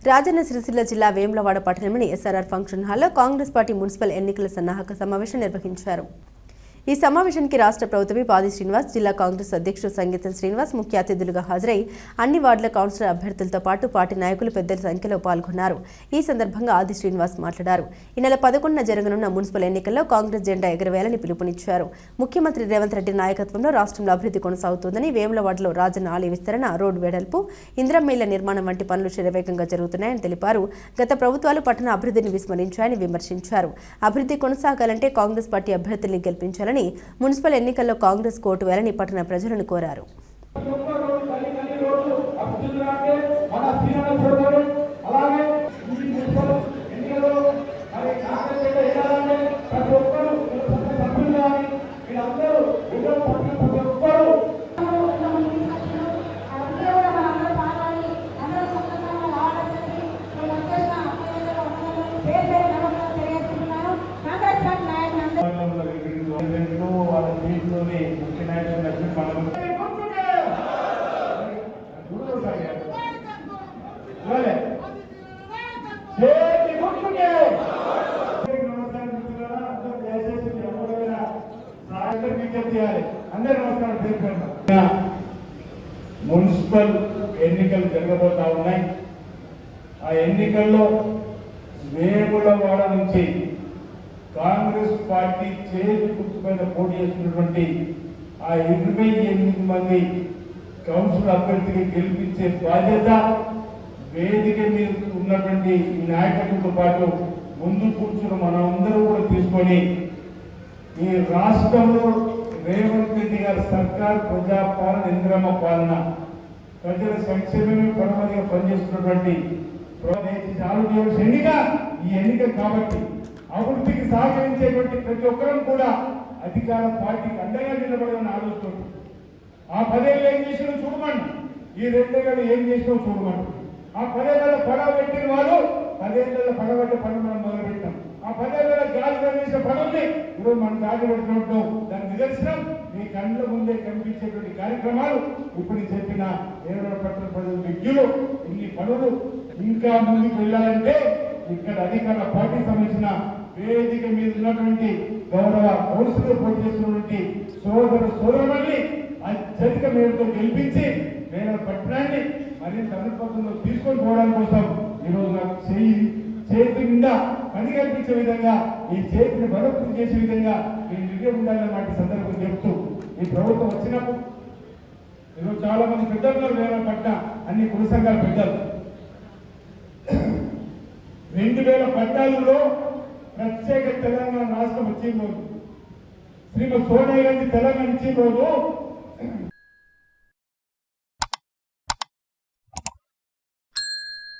రాజన్న సిరిసిల్ల జిల్లా వేములవాడ పట్టణంలోని SRR function హాల్లో కాంగ్రెస్ పార్టీ మున్సిపల్ ఎన్నికల సన్నాహక సమావేశం నిర్వహించారు. ఈ సమావేశానికి రాష్ట్ర ప్రభుత్వ పాది శ్రీనివాస్, జిల్లా కాంగ్రెస్ అధ్యక్షుడు సంగీతం శ్రీనివాస్ ముఖ్య అతిథులుగా హాజరై అన్ని వార్డుల కౌన్సిలర్ అభ్యర్థులతో పాటు పార్టీ నాయకులు పెద్ద సంఖ్యలో పాల్గొన్నారు. ఈ సందర్భంగా ఆది శ్రీనివాస్ మాట్లాడారు. ఈ నెల 11న జరగనున్న మున్సిపల్ ఎన్నికల్లో కాంగ్రెస్ జెండా ఎగరవేయాలని పిలుపునిచ్చారు. ముఖ్యమంత్రి రేవంత్ రెడ్డి నాయకత్వంలో రాష్ట్రంలో అభివృద్ధి కొనసాగుతుందని, వేములవాడలో రాజన్న ఆలయ విస్తరణ, రోడ్డు వెడల్పు, ఇందిరమ్మ ఇళ్ల నిర్మాణం వంటి పనులు శరవేగంగా జరుగుతున్నాయని తెలిపారు. గత ప్రభుత్వాలు పట్టణ అభివృద్ధిని విస్మరించాయని విమర్శించారు. అభివృద్ధి కొనసాగాలంటే కాంగ్రెస్ పార్టీ అభ్యర్థుల్ని గెలిపించాలని, మున్సిపల్ ఎన్నికల్లో కాంగ్రెస్ కోటు వేయాలని పట్టణ ప్రజలను కోరారు. మున్సిపల్ ఎన్నికలు జరగబోతా ఉన్నాయి. ఆ ఎన్నికల్లో వేములవాడ నుంచి కాంగ్రెస్ పార్టీ చేతి గుర్తు మీద పోటీ చేస్తున్నటువంటి ఆ 28 మంది కౌన్సిల్ అభ్యర్థికి గెలిపించే బాధ్యత వేదిక మీద ఉన్నటువంటి ఈ నాయకులతో పాటు ముందు కూర్చున్న మనందరూ కూడా తీసుకొని ఈ రాష్ట్రంలో రేవంత్ రెడ్డి గారి సర్కార్ ప్రజాపాలన, ఇందిరమ్మ పాలన, ప్రజల సంక్షేమమే పరమదిగా పనిచేస్తున్నటువంటి ఎన్నిక ఈ ఎన్నిక కాబట్టి అభివృద్ధికి సహకరించేటువంటి ప్రతి ఒక్కరం కూడా అధికార పార్టీకి అండగా నిలబడాలని ఆలోచిస్తుంది. ఆ 10 ఏళ్ళు ఏం చేసినా చూడమండి, ఈ 2 ఏళ్ళు ఏం చేసినా చూడమండి. ఆ 10 ఏళ్ళ పడవ పెట్టిన వాళ్ళు 10 ఏళ్ళ పడవట్టే పనులు మనం మొదలుపెట్టాం. ఆ 10 ఏళ్ళ గాలి చేసే పనుల్ని ఈరోజు మనం గాలి పెడుతుంటాం. దాని నిదర్శనం మీ కళ్ళ ముందే కనిపించేటువంటి కార్యక్రమాలు ఇప్పుడు చెప్పిన పట్టణ ప్రజల విద్యులు ఇన్ని పనులు ఇంకా ముందుకు వెళ్ళాలంటే ఇక్కడ అధికార పార్టీ సంబంధించిన వేదిక మీద ఉన్నటువంటి గౌరవ కౌన్సిలర్ పోటీ చేస్తున్నటువంటి సోదరుల్ని అత్యధిక మేరతో గెలిపించి వేరే పట్టణాన్ని మరింత అనుపత్తుల్లో తీసుకొని పోవడం కోసం ఈరోజు నాకు చేతి నిండా పని కల్పించే విధంగా, ఈ చేతిని బలపం చేసే విధంగా ఈ నిర్ణయం ఉండాలని వాటి సందర్భం చెప్తూ ఈ ప్రభుత్వం వచ్చినప్పుడు ఈరోజు చాలా మంది పెద్దలు వేరే పట్ల అన్ని కుల సంఘాల పెద్దలు 2014లో ప్రత్యేక తెలంగాణ రాష్ట్రం వచ్చిన రోజు, శ్రీమతి సోనియా గాంధీ తెలంగాణ ఇచ్చిన రోజు